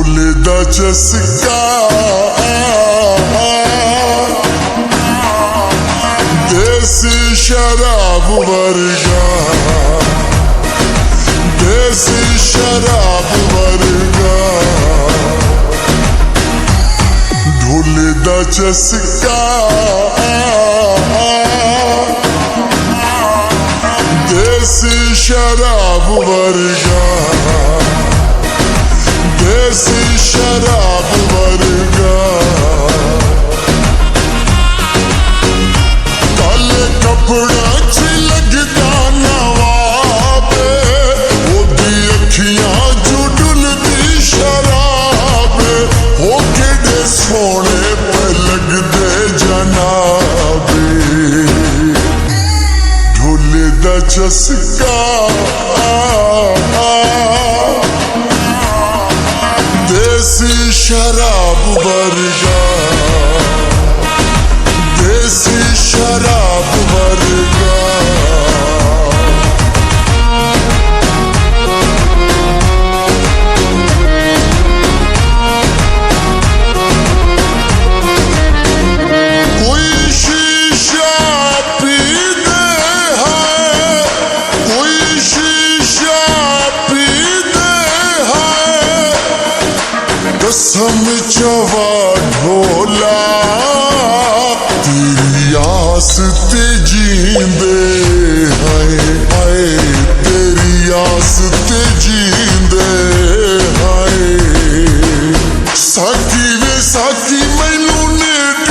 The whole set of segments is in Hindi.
ढोले दा चस्का देसी शराब वर्गा, देसी शराब वर्गा, ढोले दा चस्का देसी शराब वर्गा, देसी शराब वर्गा। काले कपड़ा च लगदा नवाब, ओदी अखियां जो डुलदी शराब, हो केड़े सोने पे लगदे जनाबे। ढोले दा चस्का देसी शराब वर्गा, देसी शराब वर्गा। कोई शीशा पीते हैं, कोई शीशा पीते हैं, कसम चवा ढोला तेरी आस ते जींदे हाय हाय, तेरी आस ते जींदे हाय। साकी वे साकी मैनू नेट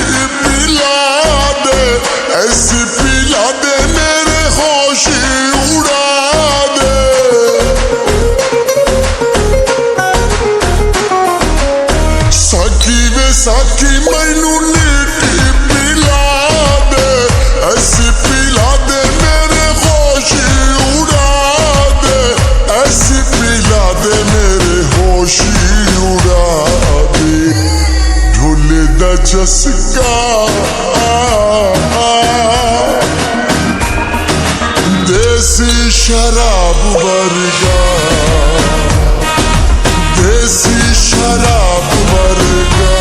पिला दे, ऐसी पिला दे मेरे होश उड़ा दे। साकी वे साकी मैनू नीट पिला दे, ऐसी पिला दे मेरे होश उड़ा दे, ऐसी पिला दे मेरे होश उड़ा दे। ढोले दा चस्का देसी शराब वर्गा, देसी शराब वर्गा।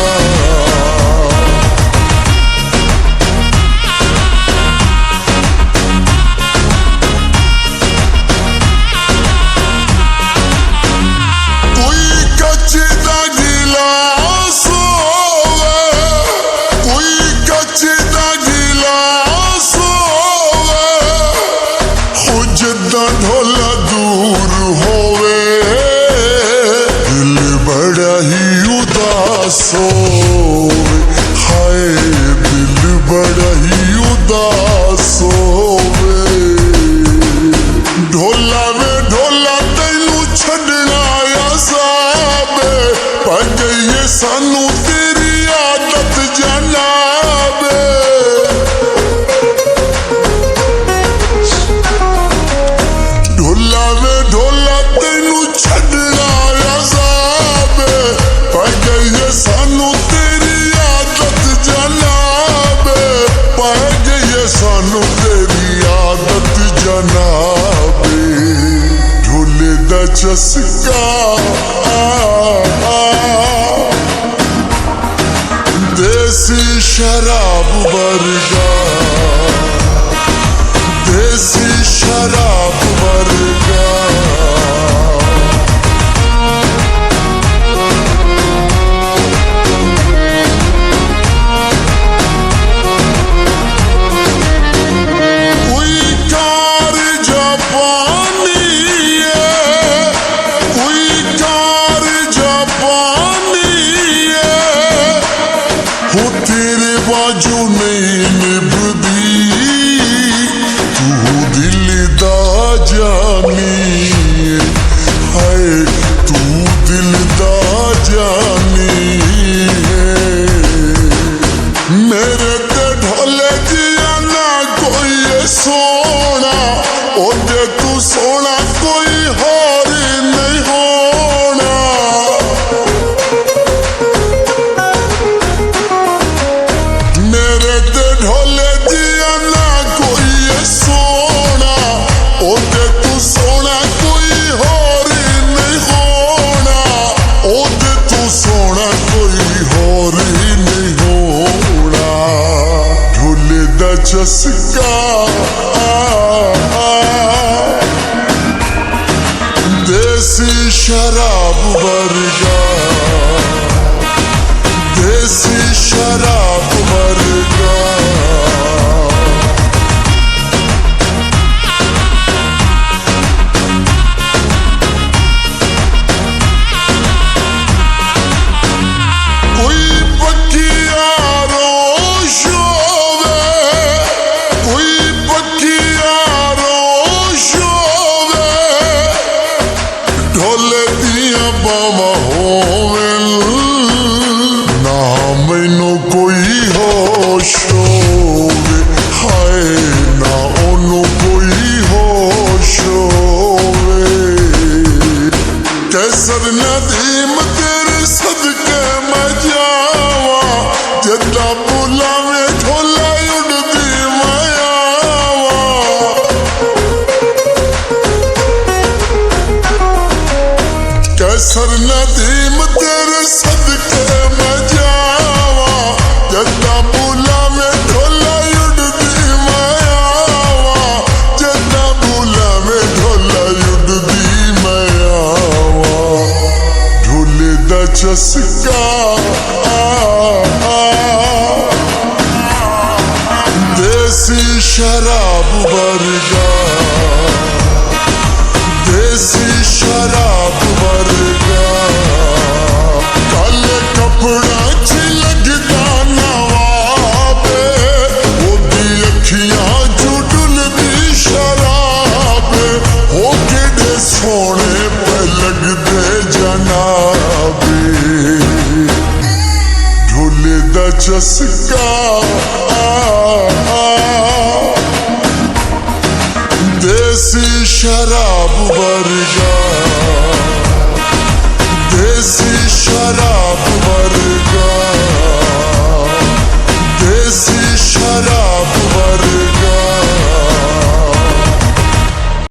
कोई कच्च दा गिलास होवे, कोई कच्च दा गिलास होवे, हो जद्दां ढोला दूर होवे, दिल बड़ा ही उदास होवे, हाय दिल बड़ा ही उदास होवे। ढोला वे ढोला तैनू छड़ना असाबे, पर गई सानू तेरी आदत जनाबे। ढोला वे ढोला तैनू छड़ना असाबे, पर गई सानू तेरी आदत जनाबे, पर गई सानू तेरी आदत जनाबे। ढोले दा चस्का देसी शराब वर्गा, देसी शराब वर्गा। कोई कार जापानी है, कोई कार जापानी है, हो तेरे बाजू नहीं निभदी, तू दिल दा जानी है, हाय तू दिल दा जानी है। मेरे ते ढोले जिया ना कोई सोना, ओदे तू सोना कोई होर नहीं होना। मेरे ते ढोले कोई होर ही नहीं होना। ढोले दा चस्का देसी शराब वर्गा, देसी शराब वर्गा। ढोले दिया बावा होवे ना मैनू कोई होश होवे, हाय ना ओनू कोई होश होवे। कैसर नदीम तेरे सदके मैं जावा, जिद्दा बुलावे ढोला उड़दी मैं आवा। कैसर नदीम तेरे सदके मैं जावा, जिद्दा बुलावे ढोला उड़दी मैं आवा। जिद्दा बुलावे ढोला उड़दी मैं आवा। ढोले दा चस्का देसी शराब वर्गा, देसी शराब वर्गा। काले कपड़ा च लगदा नवाबे, ओदी अखियां जुडुल दी शराबे। हो केड़े सोने पे लगदे जनाबे। ढोले दा चस्का देसी शराब वर्गा, देसी शराब।